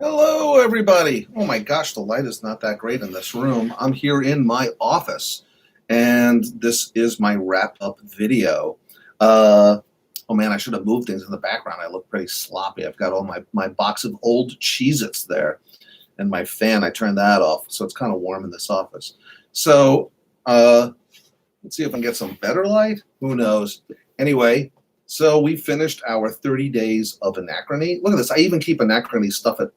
Hello, everybody. Oh my gosh, the light is not that great in this room. I'm here in my office, and this is my wrap-up video. Uh, oh man, I should have moved things in the background. I look pretty sloppy. I've got all my box of old Cheez-Its there, and my fan. I turned that off, so it's kind of warm in this office. So let's see if I can get some better light. Who knows? Anyway, so we finished our 30 days of Anachrony. Look at this. I even keep Anachrony stuff at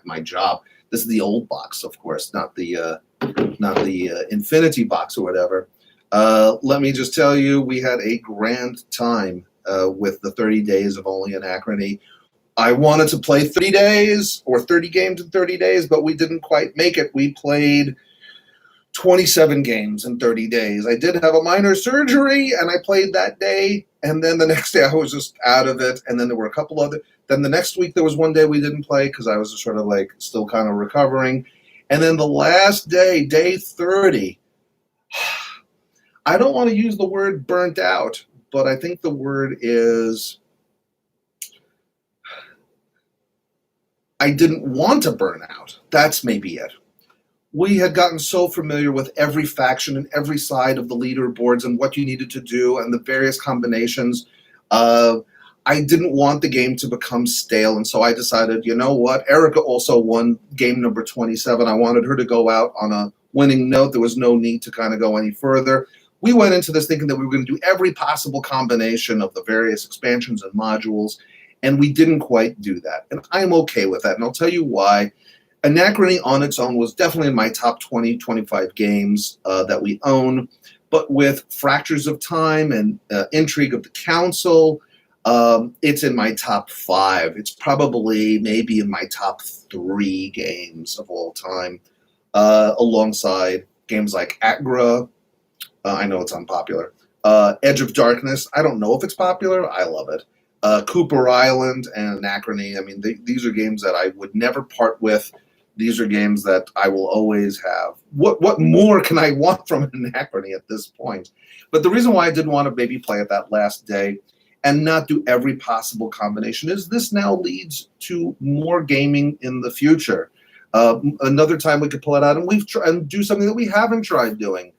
my job. This is the old box, of course, not the Infinity box or whatever. Let me just tell you, we had a grand time with the 30 days of only Anachrony. I wanted to play 30 days or 30 games in 30 days, but we didn't quite make it. We played 27 games in 30 days. I did have a minor surgery, and I played that day, and then the next day I was just out of it, and then there were a couple other. Then the next week there was one day we didn't play because I was just sort of like still kind of recovering. And then the last day, day 30, I don't want to use the word burnt out, but I think the word is I didn't want to burn out. That's maybe it. We had gotten so familiar with every faction and every side of the leaderboards and what you needed to do and the various combinations. I didn't want the game to become stale, and so I decided, you know what? Erica also won game number 27. I wanted her to go out on a winning note. There was no need to kind of go any further. We went into this thinking that we were going to do every possible combination of the various expansions and modules, and we didn't quite do that. And I'm okay with that, and I'll tell you why. Anachrony on its own was definitely in my top 20, 25 games that we own, but with Fractures of Time and Intrigue of the Council, it's in my top 5. It's probably maybe in my top 3 games of all time, alongside games like Agra. I know it's unpopular. Edge of Darkness. I don't know if it's popular. I love it. Cooper Island and Anachrony. I mean, these are games that I would never part with. These are games that I will always have. What more can I want from Anachrony at this point? But the reason why I didn't want to maybe play it that last day and not do every possible combination is this now leads to more gaming in the future. Another time we could pull it out and do something that we haven't tried doing.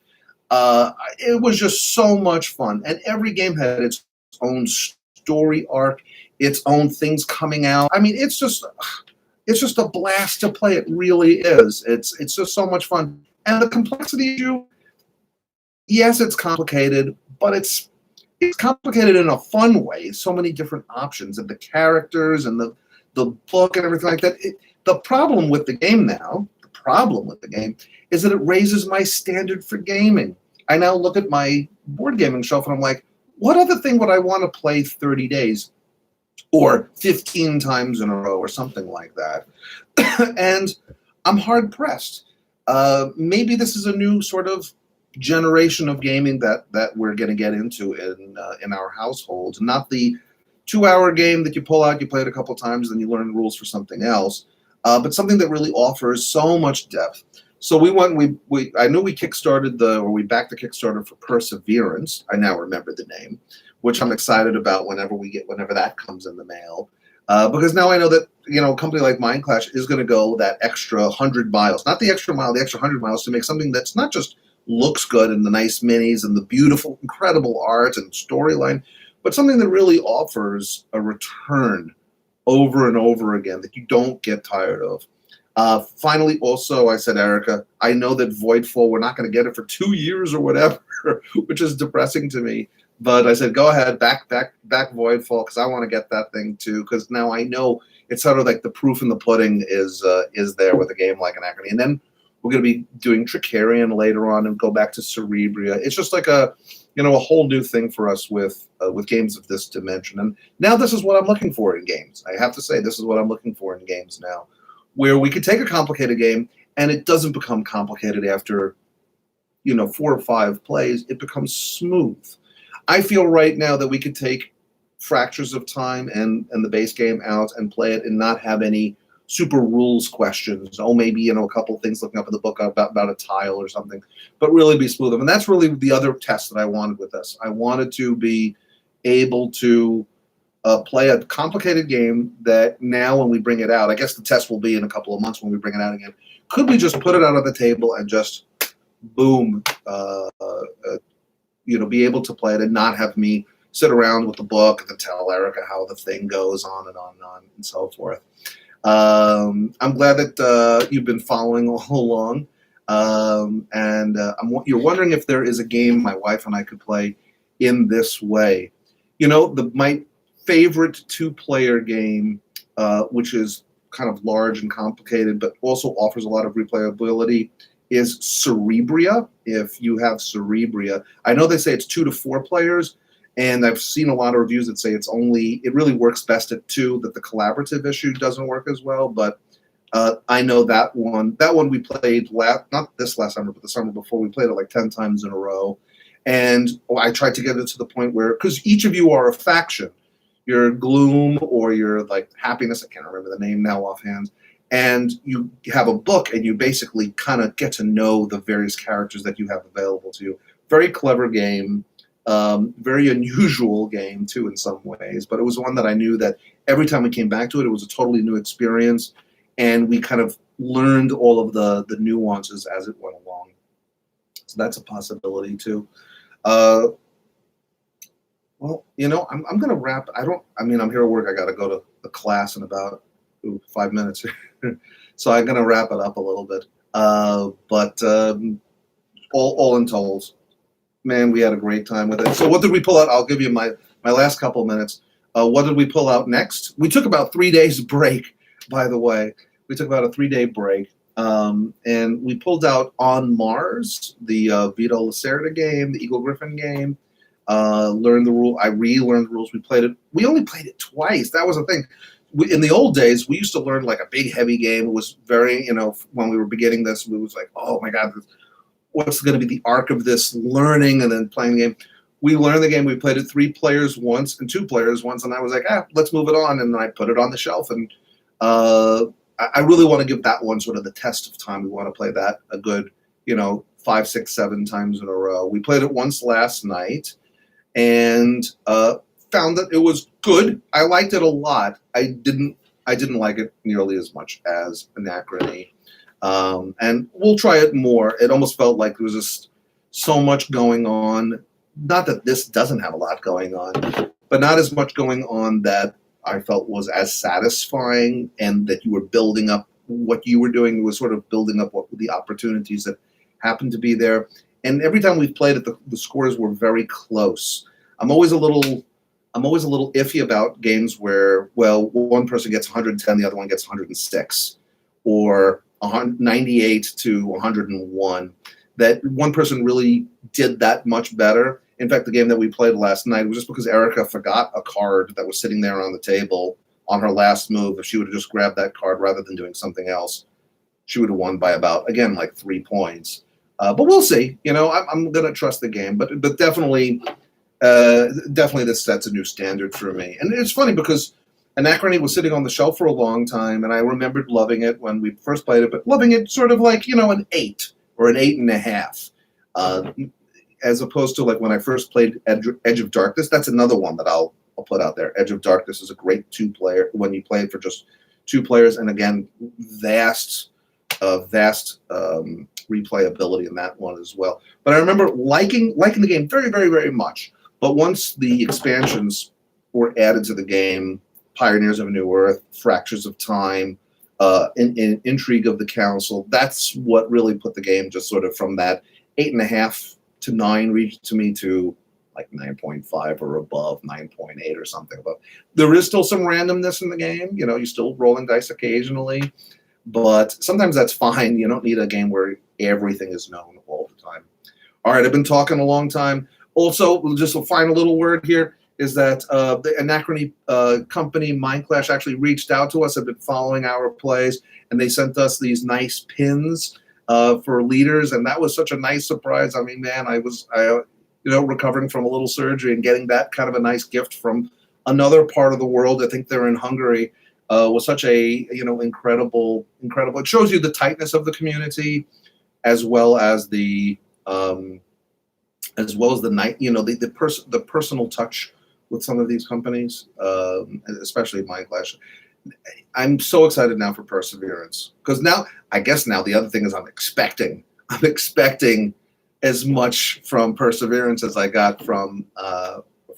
It was just so much fun, and every game had its own story arc, its own things coming out. I mean, it's just a blast to play. It really is. It's just so much fun. And the complexity issue, yes, it's complicated, but it's complicated in a fun way. So many different options and the characters and the book and everything like that. The problem with the game is that it raises my standard for gaming. I now look at my board gaming shelf and I'm like, what other thing would I want to play 30 days? Or 15 times in a row or something like that. And I'm hard pressed. Maybe this is a new sort of generation of gaming that we're going to get into in our household. Not the 2-hour game that you pull out, you play it a couple times, then you learn the rules for something else, but something that really offers so much depth. So we I knew we we backed the Kickstarter for Perseverance. I now remember the name, which I'm excited about whenever that comes in the mail. Because now I know that, a company like Mindclash is going to go that extra 100 miles, not the extra mile, the extra 100 miles to make something that's not just looks good and the nice minis and the beautiful, incredible art and storyline, but something that really offers a return over and over again that you don't get tired of. Finally, also, I said, Erica, I know that Voidfall, we're not going to get it for 2 years or whatever, which is depressing to me. But I said, go ahead, back Voidfall, because I want to get that thing too. Because now I know it's sort of like the proof in the pudding is there with a game like Anachrony. And then we're going to be doing Tricarion later on and go back to Cerebria. It's just like a whole new thing for us with games of this dimension. And now this is what I'm looking for in games. I have to say, this is what I'm looking for in games now, where we could take a complicated game and it doesn't become complicated after 4 or 5 plays. It becomes smooth. I feel right now that we could take Fractures of Time and the base game out and play it and not have any super rules questions. Oh, maybe, a couple of things looking up in the book about a tile or something, but really be smooth. And that's really the other test that I wanted with this. I wanted to be able to play a complicated game that now when we bring it out, I guess the test will be in a couple of months when we bring it out again. Could we just put it out on the table and just boom, be able to play it and not have me sit around with the book and then tell Erica how the thing goes on and on and on and so forth. I'm glad that you've been following all along. You're wondering if there is a game my wife and I could play in this way. My favorite two-player game, which is kind of large and complicated, but also offers a lot of replayability, is Cerebria. If you have Cerebria, I know they say it's 2 to 4 players, and I've seen a lot of reviews that say it really works best at 2, that the collaborative issue doesn't work as well. But I know that one we played not this last summer, but the summer before, we played it like 10 times in a row. And I tried to get it to the point where, because each of you are a faction, you're gloom or you're like happiness, I can't remember the name now offhand, and you have a book and you basically kind of get to know the various characters that you have available to you. Very clever game, very unusual game too in some ways, but it was one that I knew that every time we came back to it, it was a totally new experience, and we kind of learned all of the nuances as it went along. So that's a possibility too. Well, I'm going to wrap. I'm here at work. I got to go to the class in about 5 minutes. So I'm going to wrap it up a little bit. But all in told, man, we had a great time with it. So what did we pull out? I'll give you my last couple minutes. What did we pull out next? We took about 3 days break, by the way. We took about a 3-day break. And we pulled out On Mars, the Vito Lacerda game, the Eagle Griffin game. Learned the rule. I relearned the rules. We only played it twice. That was the thing. In the old days, we used to learn like a big, heavy game. It was very, when we were beginning this, we was like, oh my God, what's going to be the arc of this learning and then playing the game? We learned the game. We played it 3 players once and 2 players once, and I was like, let's move it on. And I put it on the shelf. And I really want to give that one sort of the test of time. We want to play that a good, 5, 6, 7 times in a row. We played it once last night. And found that it was good. I liked it a lot. I didn't like it nearly as much as Anachrony. And we'll try it more. It almost felt like there was just so much going on. Not that this doesn't have a lot going on, but not as much going on that I felt was as satisfying, and that you were building up what you were doing was sort of building up what the opportunities that happened to be there. And every time we've played it, the scores were very close. I'm always a little iffy about games where, well, one person gets 110, the other one gets 106, or 98 to 101. That one person really did that much better. In fact, the game that we played last night was just because Erica forgot a card that was sitting there on the table on her last move. If she would have just grabbed that card rather than doing something else, she would have won by about, again, like 3 points. But we'll see. I'm going to trust the game. But definitely this sets a new standard for me. And it's funny because Anachrony was sitting on the shelf for a long time, and I remembered loving it when we first played it, but loving it sort of like, an 8 or an 8.5. As opposed to like when I first played Edge of Darkness. That's another one that I'll put out there. Edge of Darkness is a great 2-player when you play it for just 2 players, and again, vast replayability in that one as well. But I remember liking the game very, very, very much. But once the expansions were added to the game, Pioneers of a New Earth, Fractures of Time, Intrigue of the Council, that's what really put the game just sort of from that 8.5 to 9 reached to me to like 9.5 or above, 9.8 or something above. There is still some randomness in the game. You're still rolling dice occasionally, but sometimes that's fine. You don't need a game where everything is known all the time. All right, I've been talking a long time. Also, just a final little word here is that the Anachrony company, Mindclash, actually reached out to us, have been following our plays, and they sent us these nice pins for leaders, and that was such a nice surprise. I mean, man, I recovering from a little surgery and getting that kind of a nice gift from another part of the world. I think they're in Hungary. Was such a incredible. It shows you the tightness of the community, as well as the night. The personal touch with some of these companies, especially Mind Clash. I'm so excited now for Perseverance because now I guess now the other thing is I'm expecting as much from Perseverance as I got from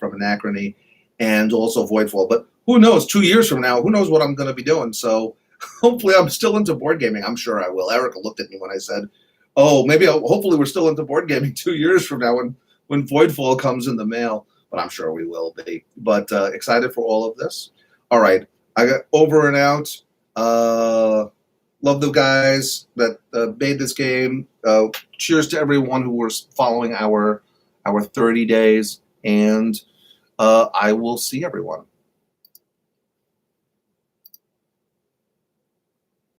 Anachrony and also Voidfall. But who knows? 2 years from now, who knows what I'm going to be doing? So hopefully, I'm still into board gaming. I'm sure I will. Erica looked at me when I said, "Oh, hopefully, we're still into board gaming 2 years from now when Voidfall comes in the mail." But I'm sure we will be. But excited for all of this. All right, I got over and out. Love the guys that made this game. Cheers to everyone who was following our 30 days, and I will see everyone.